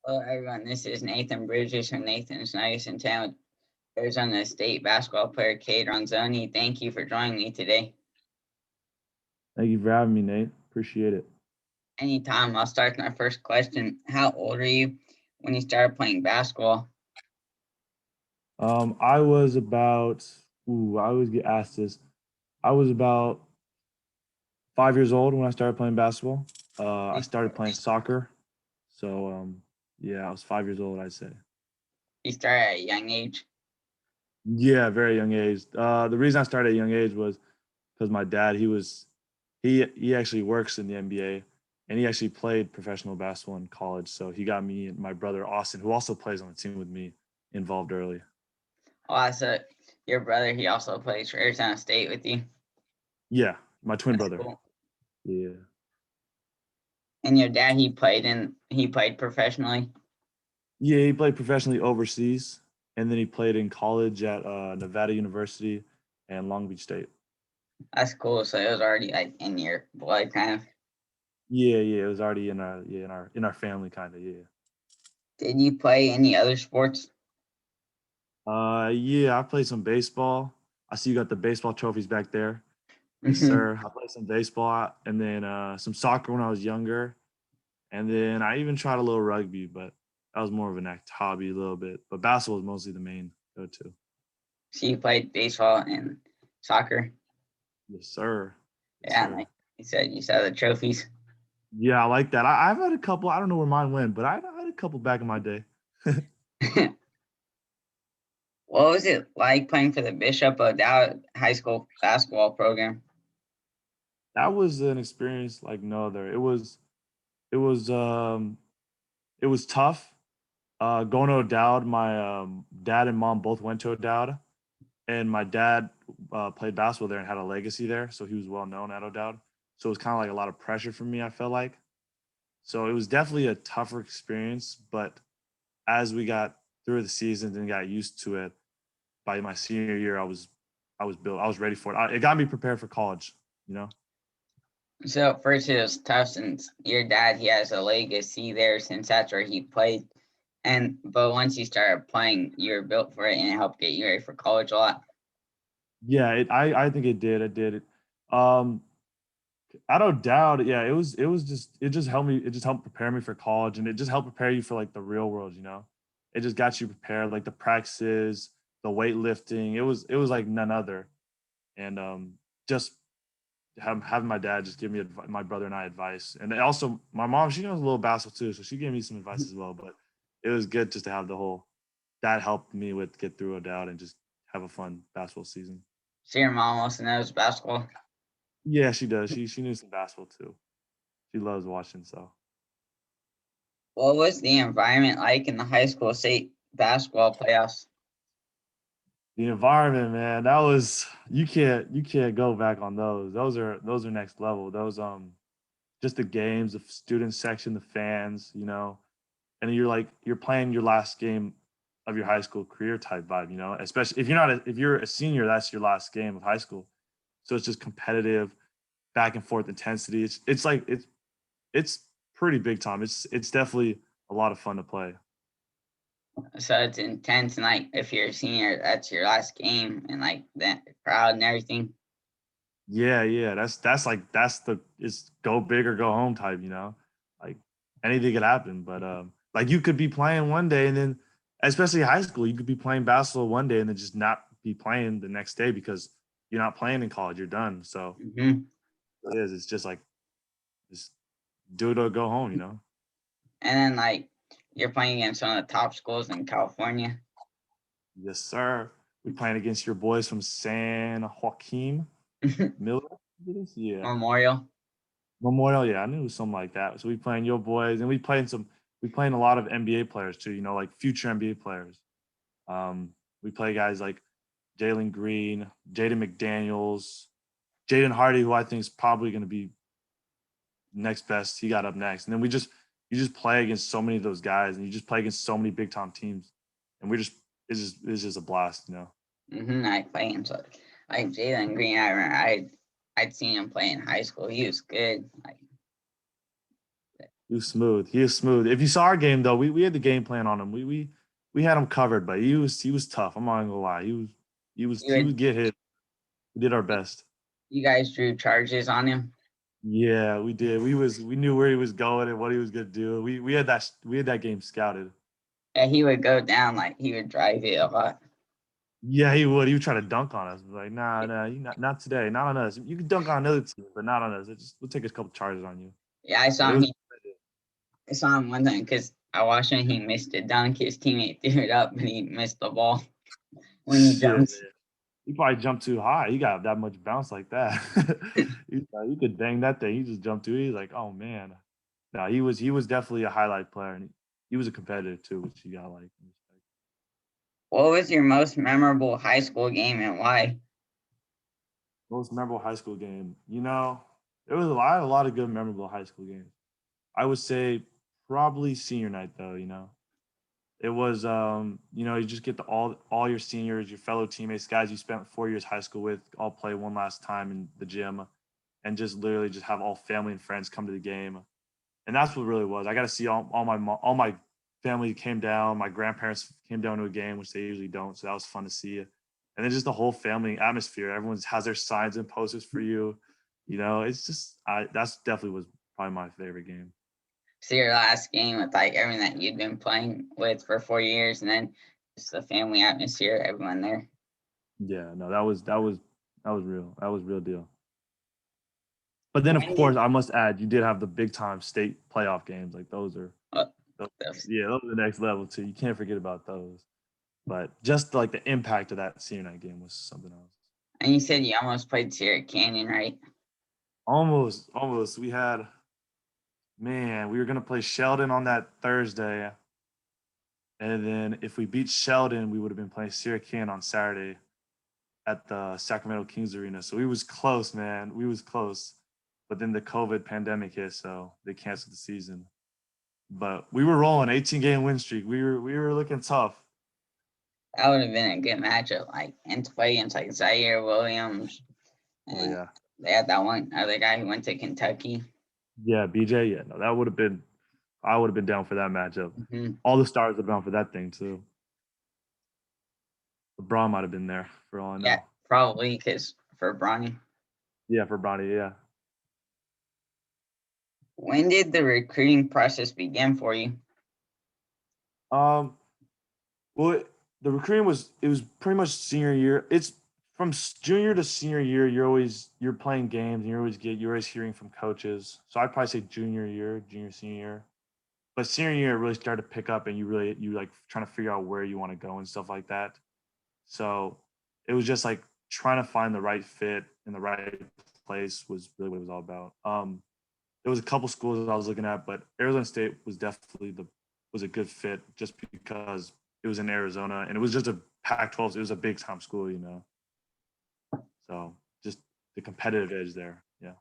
Hello, everyone. This is Nathan Bridges from Nathan's Nuggets in Town with Arizona State basketball player Cade Ronzone. Thank you for joining me today. Thank you for having me, Nate. Appreciate it. Anytime, I'll start with my first question. How old are you when you started playing basketball? I was about, I always get asked this. I was about 5 years old when I started playing basketball. I You started playing soccer. So, yeah, I was 5 years old, I'd say. you started at a young age. Yeah, very young age. The reason I started at a young age was because my dad, he actually works in the NBA and he actually played professional basketball in college. So he got me and my brother Austin, who also plays on the team with me, involved early. Oh, so your brother, he also plays for Arizona State with you. Yeah, my twin That's brother. cool. Yeah. And your dad, he played professionally. Yeah, he played professionally overseas, and then he played in college at Nevada University and Long Beach State. That's cool. So it was already like in your blood, kind of. Yeah, it was already in our family, kind of. Yeah. Did you play any other sports? Yeah, I played some baseball. I see you got the baseball trophies back there. Yes, sir. I played some baseball and then some soccer when I was younger, and then I even tried a little rugby, but that was more of an act hobby a little bit. But basketball was mostly the main go-to. So you played baseball and soccer. Yes, sir. Yes, Yeah, sir. like you saw the trophies. Yeah, I like that. I've had a couple. I don't know where mine went, but I had a couple back in my day. What was it like playing for the Bishop O'Dowd High School basketball program? That was an experience like no other. It was it was tough. Going to O'Dowd, my dad and mom both went to O'Dowd, and my dad played basketball there and had a legacy there, so he was well known at O'Dowd. So it was kind of like a lot of pressure for me. I felt like so it was definitely a tougher experience, but as we got through the seasons and got used to it, by my senior year, I was built. I was ready for it. It got me prepared for college. You know. So at first it was tough since your dad he has a legacy there since that's where he played. And but once you started playing, you were built for it and it helped get you ready for college a lot. Yeah, I think it did. It did. Um, I don't doubt. Yeah, it just helped me. It just helped prepare me for college, and it just helped prepare you for like the real world. You know, it just got you prepared. Like the practices, the weightlifting. It was like none other. And just having my dad just give me my brother and I advice, and then also my mom. She knows a little basketball too, so she gave me some advice as well. But it was good just to have the whole that helped me with get through a doubt and just have a fun basketball season. So your mom also knows basketball. Yeah, she does. She knew some basketball too. She loves watching. So What was the environment like in the high school state basketball playoffs? the environment, man, that was you can't go back on those. Those are next level. Those just the games, the student section, the fans, and you're playing your last game of your high school career type vibe, especially if you're a senior, that's your last game of high school. So it's just competitive, back and forth intensity. It's pretty big time. It's definitely a lot of fun to play. So it's intense, and like if you're a senior, that's your last game, and like that crowd and everything. Yeah. That's the it's go big or go home type. Like anything could happen. But like you could be playing one day and then especially high school, you could be playing basketball one day and then just not be playing the next day because you're not playing in college, you're done. So Hmm. it's just like just do it or go home. And then like you're playing against one of the top schools in California. Yes, sir. We playing against your boys from San Joaquin Miller. It is? Yeah. Memorial. Memorial, yeah, I knew it was something like that. So we playing your boys, and we playing a lot of NBA players too. Like future NBA players. We play guys like Jalen Green, Jaden McDaniels, Jaden Hardy, who I think is probably going to be next best. He got up next, and then you just play against so many of those guys, and you just play against so many big time teams, and it's just a blast. I play him. So like Jalen Green, I remember I'd seen him play in high school. He was good. Like He was smooth. He was smooth. If you saw our game though, we had the game plan on him. We had him covered, but he was tough. I'm not gonna lie. You He would, would get hit. We did our best. you guys drew charges on him. Yeah, we did. We knew where he was going and what he was gonna do. We had that game scouted. Yeah, he would go down like he would drive it a lot. Yeah, he would. He would try to dunk on us. Like, nah, you not today, not on us. You can dunk on another team, but not on us. We'll take a couple charges on you. Yeah, I But saw it him. was I saw him one time because I watched him. He missed a dunk. His teammate threw it up, and he missed the ball when he shit, jumped. man. He probably jumped too high. He got that much bounce like that. You could bang that thing. He just jumped too. He's like, oh man. No, he was definitely a highlight player, and he was a competitor too, which you got like respect. What was your most memorable high school game and why? Most memorable high school game. There was a lot of good memorable high school games. I would say probably senior night though. It was you just get all your seniors, your fellow teammates, guys you spent 4 years high school with, all play one last time in the gym, and just literally just have all family and friends come to the game. And that's what it really was. I got to see all my family came down. My grandparents came down to a game, which they usually don't. So that was fun to see. And then just the whole family atmosphere. Everyone has their signs and posters for you. It's just that's definitely was probably my favorite game. So your last game with like everyone that you'd been playing with for 4 years, and then just the family atmosphere, everyone there. Yeah, no, that was real. That was real deal. But then, of When did course, I must add, you did have the big time state playoff games. Like uh, those yeah, those are the next level too. You can't forget about those. But just like the impact of that senior night game was something else. and you said you almost played Sierra Canyon, right? Almost, almost. Man, we were gonna play Sheldon on that Thursday, and then if we beat Sheldon, we would have been playing Sierra Can on Saturday at the Sacramento Kings Arena. So we was close, man. We was close. But then the COVID pandemic hit, so they canceled the season. But we were rolling 18-game win streak. We were looking tough. That would have been a good matchup, like and to play against like Zaire Williams, Oh and yeah. they had that one other guy who went to Kentucky. Yeah, BJ. Yeah, no, that would have been. I would have been down for that matchup. Hmm. All the stars would have been down for that thing too. LeBron might have been there for all I Yeah, know. probably because for Bronny. Yeah, for Bronny. Yeah. When did the recruiting process begin for you? Um. Well, the recruiting it was pretty much senior year. It's from junior to senior year. You're playing games and you're always hearing from coaches. So I'd probably say junior year, junior senior year. But senior year it really started to pick up, and you like trying to figure out where you want to go and stuff like that. So it was just like trying to find the right fit in the right place was really what it was all about. There was a couple schools that I was looking at, but Arizona State was definitely the was a good fit just because it was in Arizona and it was just a Pac-12. It was a big time school. So just the competitive edge there. Yeah.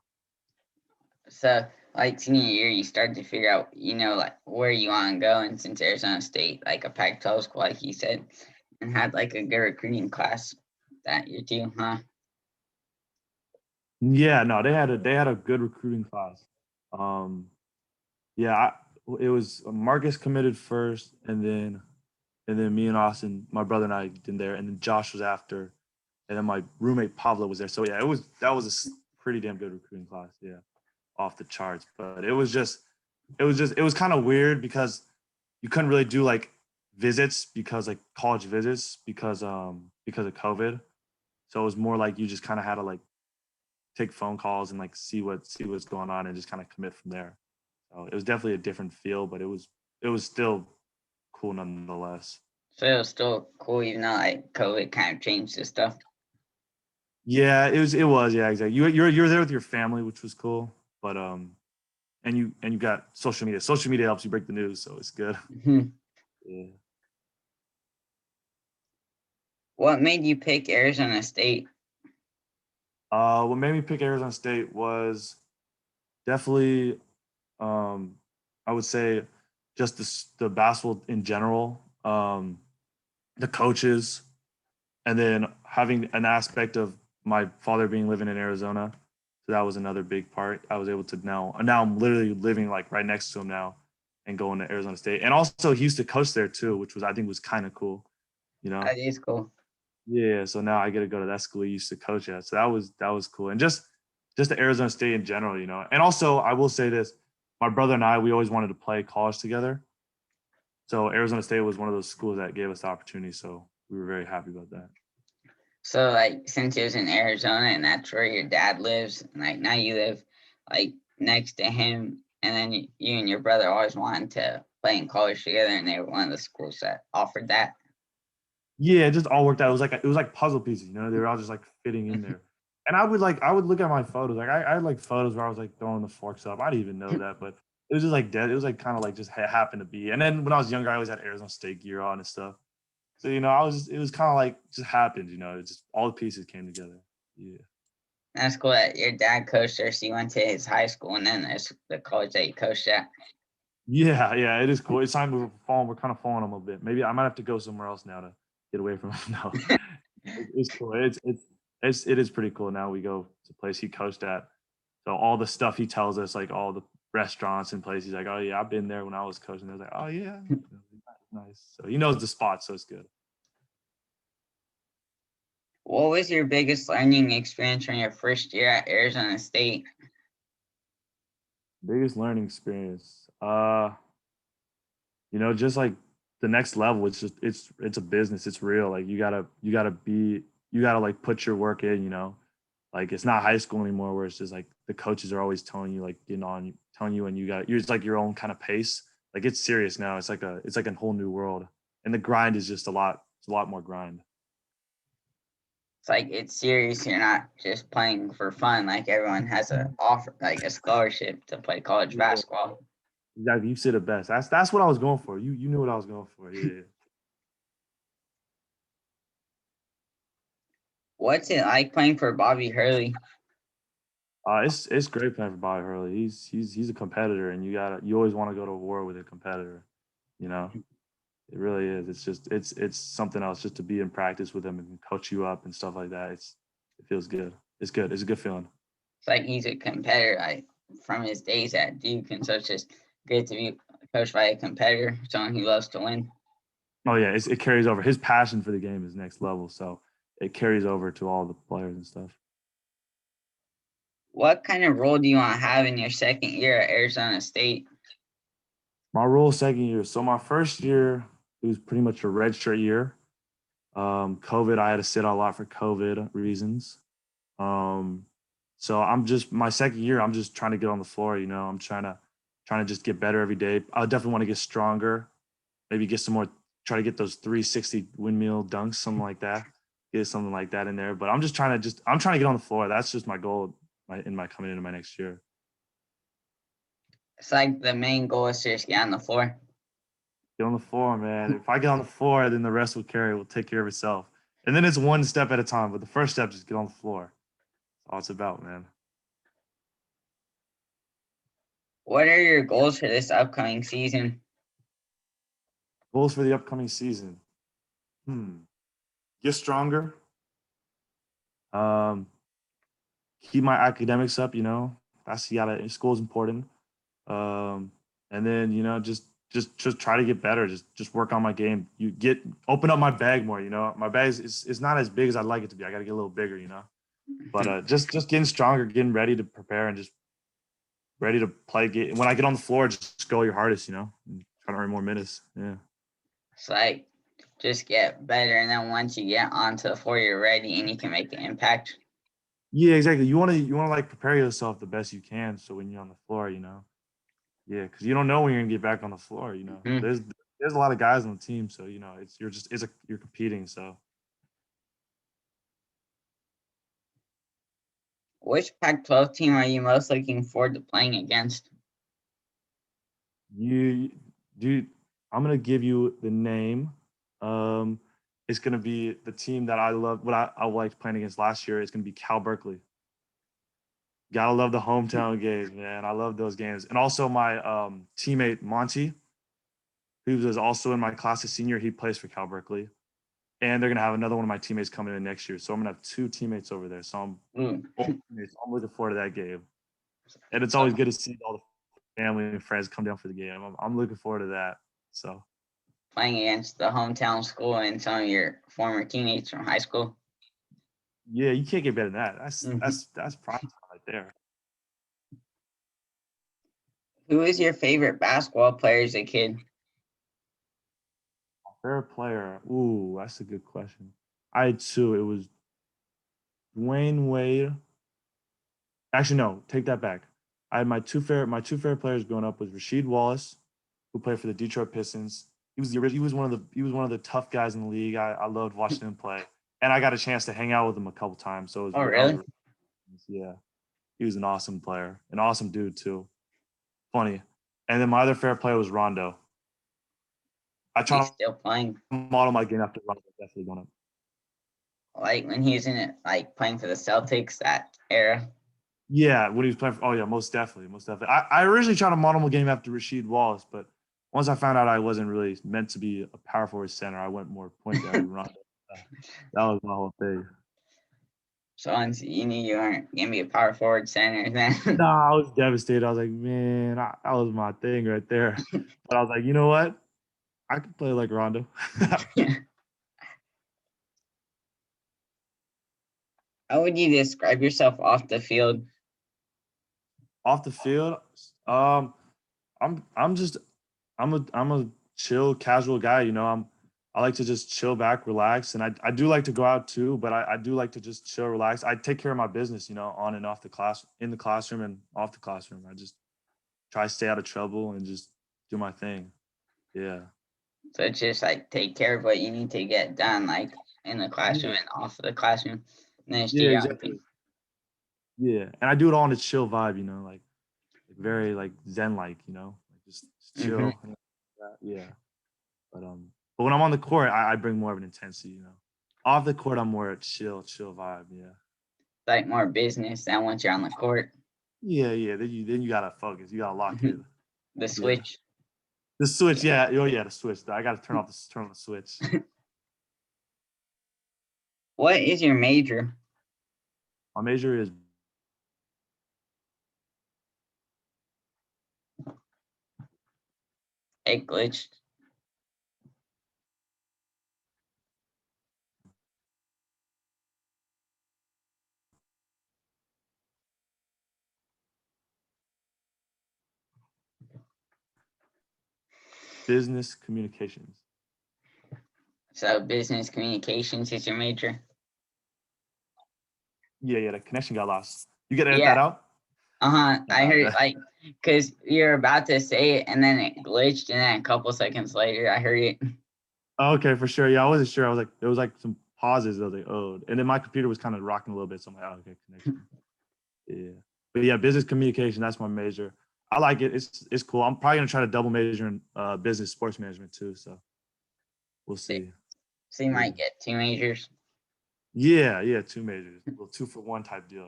So, like senior year, you start to figure out, like where you want to go. And since Arizona State, like a Pac-12 school, like you said, and had like a good recruiting class that year too, huh? Yeah, no, they had a good recruiting class. Um, yeah, it was Marcus committed first, and then me and Austin, my brother and I, in there, and then Josh was after, and then my roommate Pablo was there. So yeah, that was a pretty damn good recruiting class. Yeah, off the charts. But it was kind of weird because you couldn't really do like visits because like college visits because of COVID. So it was more like you just kind of had to like take phone calls and like see what's going on and just kind of commit from there. So it was definitely a different feel, but it was still cool nonetheless. So it was still cool, even though like COVID kind of changed the stuff. Yeah, it was yeah, exactly. You're there with your family, which was cool, but and you got social media. Social media helps you break the news, so it's good. Mhm. Yeah. What made you pick Arizona State? What made me pick Arizona State was definitely, um, I would say, just the basketball in general, the coaches, and then having an aspect of my father being living in Arizona. So that was another big part. I was able to now I'm literally living like right next to him now and going to Arizona State. And also he used to coach there too, which was I think was kind of cool, you know. That is cool. Yeah, so now I get to go to that school he used to coach at. So that was cool. And just the Arizona State in general, you know. And also I will say this, my brother and I, we always wanted to play college together. So Arizona State was one of those schools that gave us the opportunity. So we were very happy about that. So like since he was in Arizona and that's where your dad lives, and like now you live like next to him, and then you and your brother always wanted to play in college together, and they were one of the schools that offered that. Yeah, it just all worked out. It was like puzzle pieces, you know. They were all just like fitting in there. And I would look at my photos. Like I had like photos where I was like throwing the forks up. I didn't even know that, but it was just like dead. It was like kind of like just happened to be. And then when I was younger, I always had Arizona State gear on and stuff. So you know, it was kind of like just happened. You know, it just all the pieces came together. Yeah. That's cool that your dad coached there, so you went to his high school, and then there's the college that you coached at. Yeah, yeah, it is cool. It's time we're kind of following him a bit. Maybe I might have to go somewhere else now to get away from him. No, it's cool. It is pretty cool. Now we go to a place he coached at. So all the stuff he tells us, like all the restaurants and places, he's like, oh yeah, I've been there when I was coaching. I was like, oh yeah, nice. So he knows the spots, so it's good. What was your biggest learning experience from your first year at Arizona State? Biggest learning experience. Just like the next level, it's a business. It's real. Like you gotta like put your work in, you know. Like it's not high school anymore where it's just like the coaches are always telling you like getting on you telling you and you're just like your own kind of pace. Like it's serious now. It's like a whole new world. And the grind is just a lot more grind. It's like it's serious. You're not just playing for fun. Like everyone has a offer, like a scholarship to play college Yeah. basketball. Exactly. You said it best. That's what I was going for. You knew what I was going for. Yeah. What's it like playing for Bobby Hurley? It's great playing for Bobby Hurley. He's a competitor, and you always want to go to war with a competitor. You know, it really is. It's something else just to be in practice with him and coach you up and stuff like that. It feels good. It's good. It's a good feeling. It's like he's a competitor, like from his days at Duke, and so it's just good to be coached by a competitor, someone who loves to win. Oh yeah, it carries over. His passion for the game is next level, so it carries over to all the players and stuff. What kind of role do you want to have in your second year at Arizona State? My role second year. So my first year, it was pretty much a redshirt year. COVID, I had to sit out a lot for COVID reasons. Um, so I'm just my second year. I'm just trying to get on the floor. You know, I'm trying to just get better every day. I definitely want to get stronger. Maybe get some more. Try to get those 360 windmill dunks, something like that. Get something like that in there. But I'm trying to get on the floor. That's just my goal. In my coming into my next year. It's like the main goal is to just get on the floor. Get on the floor, man. If I get on the floor, then the rest will carry. Will take care of itself. And then it's one step at a time. But the first step, just get on the floor. That's all it's about, man. What are your goals for this upcoming season? Goals for the upcoming season. Get stronger. Um, keep my academics up. You know, that's you gotta. School's important. Um, and then just try to get better. Just work on my game. Open up my bag more. You know, my bag is not as big as I'd like it to be. I got to get a little bigger. You know, but just getting stronger, getting ready to prepare, and just ready to play. When I get on the floor, just go your hardest. You know, and try to earn more minutes. Yeah. It's like just get better, and then once you get onto the floor, you're ready and you can make an impact. Yeah, exactly. You want to like prepare yourself the best you can, so when you're on the floor, you know, yeah, because you don't know when you're gonna get back on the floor. You know, Mhm. there's a lot of guys on the team, so you know, you're competing. So Which Pac-12 team are you most looking forward to playing against? you, dude, I'm gonna give you the name. Um, it's gonna be the team that I love. What I liked playing against last year. It's gonna be Cal Berkeley. Gotta love the hometown games, man. I love those games, and also my teammate Monty, who was also in my class as senior. He plays for Cal Berkeley. and they're gonna have another one of my teammates coming in next year. So I'm gonna have 2 teammates over there. So Ooh, I'm looking forward to that game. And it's so always good to see all the family and friends come down for the game. I'm looking forward to that. So playing against the hometown school and some of your former teammates from high school. yeah, you can't get better than that. Mhm. That's prime time right there. Who is your favorite basketball player as a kid? Favorite player. Ooh, that's a good question. I had 2. It was Dwayne Wade. Actually, no, take that back. I had my two favorite players growing up was Rasheed Wallace, who played for the Detroit Pistons. He was one of the tough guys in the league. I loved watching him play, and I got a chance to hang out with him a couple times. So Oh, that was really? yeah. He was an awesome player, an awesome dude too. Funny. And then my other favorite player was Rondo. I He's try still playing. to model my game after Rondo. Definitely going up. Like when he was in it, like playing for the Celtics that era. Yeah, when he was playing for, oh yeah, most definitely, most definitely. I originally tried to model my game after Rasheed Wallace, but once I found out I wasn't really meant to be a power forward center, I went more point guard. Rondo. That was my whole thing. So once you knew you weren't gonna be a power forward center, then No, I was devastated. I was like, man, that was my thing right there. But I was like, you know what? I could play like Rondo. how would you describe yourself off the field? Off the field, um, I'm just I'm a chill, casual guy. I like to just chill back, relax, and I do like to go out too. But I do like to just chill, relax. I take care of my business, on and off the class, in the classroom and off the classroom. I just try to stay out of trouble and just do my thing. Yeah. So it's just like take care of what you need to get done, like in the classroom Yeah. and off of the classroom, and then just do Yeah. your own Exactly. thing. Yeah, and I do it all in a chill vibe. Like very like zen like. Like just Hmm. chill. Yeah. But when I'm on the court, I bring more of an intensity. Off the court, I'm more chill vibe. Yeah. Like more business than once you're on the court. Yeah, yeah. Then you gotta focus. You gotta lock in. The Yeah. switch. The switch. Yeah. Oh yeah. The switch. I gotta turn on the switch. What is your major? My major is It glitched. business communications. So business communications is your major. Yeah, yeah. The connection got lost. You get to edit Yeah. that out. I Nah, heard like because you're about to say it and then it glitched and then a couple seconds later I heard it. okay, for sure. Yeah, I wasn't sure. I was like, there was like some pauses. I was like, oh, and then my computer was kind of rocking a little bit. So I'm like, oh, okay, connection. Yeah. But yeah, business communication, that's my major. I like it. It's cool. I'm probably gonna try to double major in business sports management too. So we'll So, see. so you Yeah. might get two majors. Yeah, yeah, 2 majors. A little 2 for 1 type deal.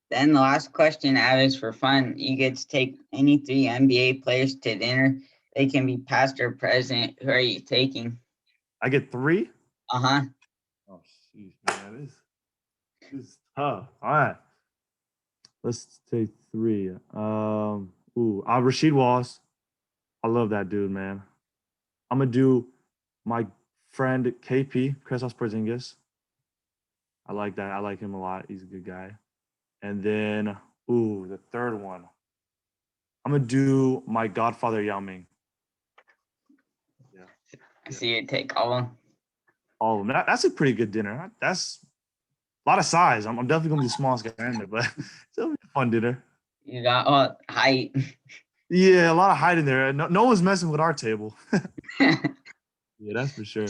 Then the last question I have is for fun. You get to take any three NBA players to dinner. They can be past or present. Who are you taking? I get 3. Uh-huh. Oh jeez, man. This is tough. All right. Let's take 3. Rasheed Wallace. I love that dude, man. I'm gonna do my friend KP, Kristaps Porzingis. I like that. I like him a lot. He's a good guy. And then, the third one. I'm gonna do my Godfather Yao Ming. Yeah, I yeah, see you take all of them. all of them. That's a pretty good dinner. That's a lot of size. I'm definitely gonna be the smallest guy in there, but it'll be a fun dinner. You got height. Yeah, a lot of height in there. No one's messing with our table. Yeah, that's for sure.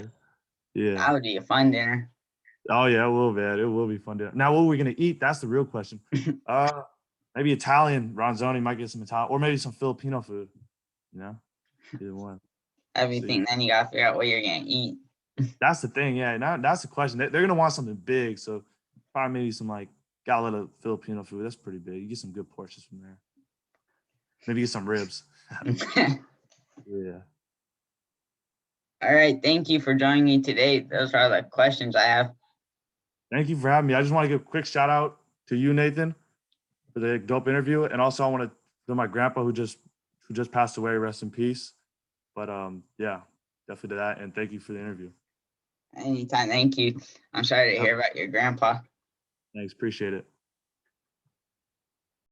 Yeah. That would be a fun dinner. Oh yeah, it will, man. It will be fun dinner. Now, what are we gonna eat? That's the real question. Uh, Maybe Italian. Ronzone might get some Italian, or maybe some Filipino food. You know, either one. See. Everything. Then you gotta figure out what you're gonna eat. That's the thing, yeah. Now that's the question. They're gonna want something big, so probably maybe some like got a little Filipino food. That's pretty big. You get some good portions from there. Maybe get some ribs. Yeah. All right. Thank you for joining me today. Those are all the questions I have. Thank you for having me. I just want to give a quick shout out to you, Nathan, for the dope interview, and also I want to my grandpa who just passed away. Rest in peace. But yeah, definitely that, and thank you for the interview. Anytime. Thank you. I'm sorry to hear about your grandpa. Thanks, appreciate it.